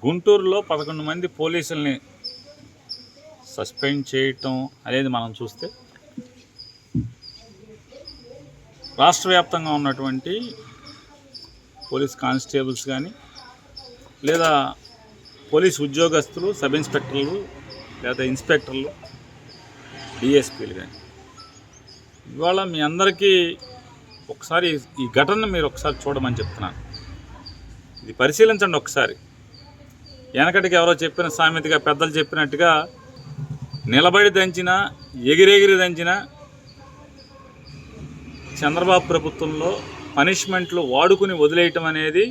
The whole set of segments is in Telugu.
గుంటూరులో 11 మంది పోలీసుల్ని సస్పెండ్ చేయటం అనేది మనం చూస్తే రాష్ట్ర వ్యాప్తంగా ఉన్నటువంటి పోలీస్ కానిస్టేబుల్స్ కానీ లేదా పోలీస్ ఉద్యోగస్తులు, సబ్ ఇన్స్పెక్టర్లు లేదా ఇన్స్పెక్టర్లు, డిఎస్పీలు కానీ ఇవాళ మీ అందరికీ ఒకసారి ఈ ఘటనను మీరు ఒకసారి చూడమని చెప్తున్నాను. ఇది పరిశీలించండి ఒకసారి. వెనకటికి ఎవరో చెప్పిన సామెతగా పెద్దలు చెప్పినట్టుగా నిలబడి దంచినా ఎగిరెగిరి దంచినా చంద్రబాబు ప్రభుత్వంలో పనిష్మెంట్లు వాడుకుని వదిలేయటం అనేది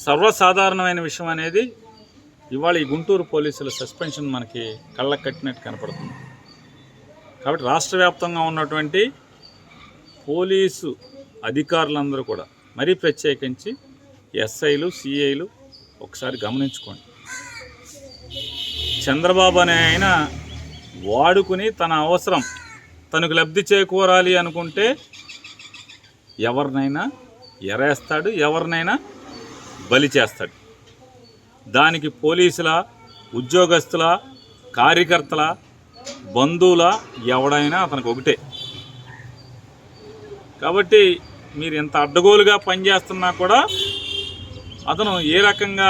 సర్వసాధారణమైన విషయం అనేది ఇవాళ ఈ గుంటూరు పోలీసుల సస్పెన్షన్ మనకి కళ్ళకు కట్టినట్టు కనపడుతుంది. కాబట్టి రాష్ట్ర వ్యాప్తంగా ఉన్నటువంటి పోలీసు అధికారులందరూ కూడా మరీ ప్రత్యేకించి ఎస్ఐలు, సిఐలు ఒకసారి గమనించుకోండి. చంద్రబాబు అనే ఆయన వాడుకుని తన అవసరం తనకు లబ్ధి చేకూరాలి అనుకుంటే ఎవరినైనా ఎరేస్తాడు, ఎవరినైనా బలి చేస్తాడు. దానికి పోలీసుల, ఉద్యోగస్తుల, కార్యకర్తల, బంధువుల ఎవడైనా అతనికి ఒకటే. కాబట్టి మీరు ఎంత అడ్డగోలుగా పనిచేస్తున్నా కూడా అతను ఏ రకంగా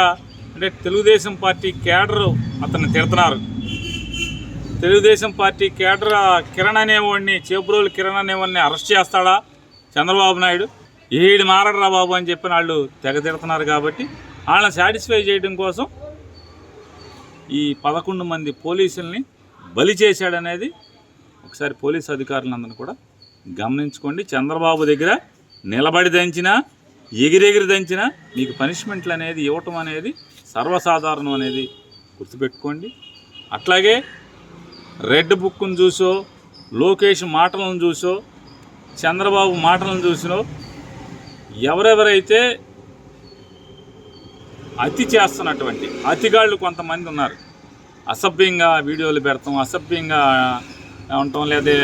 అంటే తెలుగుదేశం పార్టీ కేడర్ అతన్ని తిడుతున్నారు. తెలుగుదేశం పార్టీ కేడర్ కిరణ్ అనేవాడిని, చేబ్రోలు కిరణ్ అనేవాడిని అరెస్ట్ చేస్తాడా చంద్రబాబు నాయుడు? ఏడు మారడరా బాబు అని చెప్పిన వాళ్ళు తెగ తిడుతున్నారు. కాబట్టి వాళ్ళని సాటిస్ఫై చేయడం కోసం ఈ 11 మంది పోలీసుల్ని బలి చేశాడనేది ఒకసారి పోలీసు అధికారులందరూ కూడా గమనించుకోండి. చంద్రబాబు దగ్గర నిలబడి దంచినా ఎగిరెగిరి దంచినా మీకు పనిష్మెంట్లు అనేది ఇవ్వటం అనేది సర్వసాధారణం అనేది గుర్తుపెట్టుకోండి. అట్లాగే రెడ్ బుక్ను చూసో, లోకేష్ మాటలను చూసో, చంద్రబాబు మాటలను చూసినో ఎవరెవరైతే అతి చేస్తున్నటువంటి అతిగాళ్ళు కొంతమంది ఉన్నారు. అసభ్యంగా వీడియోలు పెడతాం, అసభ్యంగా ఉండటం, లేదా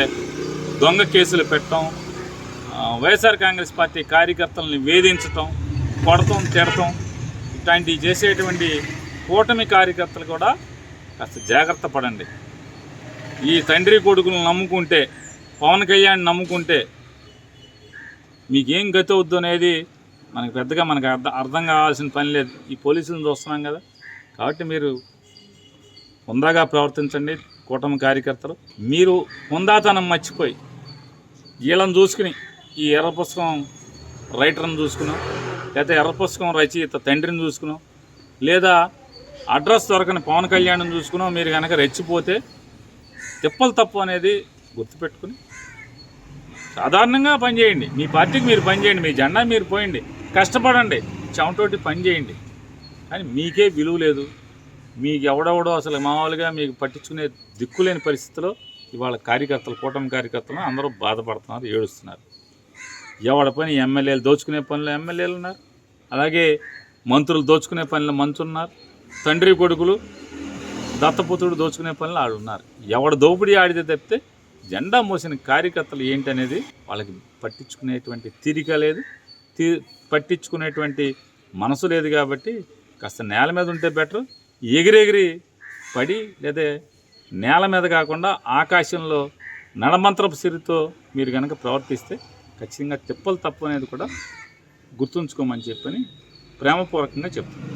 దొంగ కేసులు పెట్టడం, వైఎస్ఆర్ కాంగ్రెస్ పార్టీ కార్యకర్తలను వేధించటం, కొడటం, తిడటం, ఇట్లాంటివి చేసేటువంటి కూటమి కార్యకర్తలు కూడా కాస్త జాగ్రత్త పడండి. ఈ తండ్రి కొడుకులను నమ్ముకుంటే, పవన్ కళ్యాణ్ నమ్ముకుంటే మీకేం గతి అవుద్దు అనేది మనకు పెద్దగా అర్థం కావాల్సిన పని లేదు. ఈ పోలీసులను చూస్తున్నాం కదా. కాబట్టి మీరు హుందాగా ప్రవర్తించండి. కూటమి కార్యకర్తలు మీరు హుందాతనం మర్చిపోయి వీళ్ళని చూసుకుని ఈ ఎర్ర పుస్తకం రైటర్ని చూసుకున్నాం, లేదా ఎర్ర పుస్తకం రచయిత తండ్రిని చూసుకున్నాం, లేదా అడ్రస్ దొరకని పవన్ కళ్యాణ్ని చూసుకున్నాం మీరు కనుక రెచ్చిపోతే తిప్పలు తప్పు అనేది గుర్తుపెట్టుకుని సాధారణంగా పనిచేయండి. మీ పార్టీకి మీరు పనిచేయండి, మీ జెండా మీరు పోయండి, కష్టపడండి, చెమటోటి పని చేయండి. కానీ మీకే విలువ లేదు. మీకు ఎవడెవడో అసలు మామూలుగా మీకు పట్టించుకునే దిక్కులేని పరిస్థితిలో ఇవాళ కార్యకర్తలు, కూటమి కార్యకర్తలు అందరూ బాధపడుతున్నారు, ఏడుస్తున్నారు. ఎవడ పని ఎమ్మెల్యేలు దోచుకునే పనులు ఎమ్మెల్యేలు ఉన్నారు, అలాగే మంత్రులు దోచుకునే పనులు మంత్రులు ఉన్నారు, తండ్రి కొడుకులు దత్తపుత్రుడు దోచుకునే పనులు ఆడు ఉన్నారు. ఎవడ దోపిడీ ఆడితే తప్పితే జెండా మోసిన కార్యకర్తలు ఏంటనేది వాళ్ళకి పట్టించుకునేటువంటి తీరిక లేదు, పట్టించుకునేటువంటి మనసు లేదు. కాబట్టి కాస్త నేల మీద ఉంటే బెటర్. ఎగిరెగిరి పడి లేదా నేల మీద కాకుండా ఆకాశంలో నడమంత్రపు సిరితో మీరు కనుక ప్రవర్తిస్తే ఖచ్చితంగా తిప్పలు తప్పు అనేది కూడా గుర్తుంచుకోమని చెప్పని ప్రేమపూర్వకంగా చెప్తున్నాను.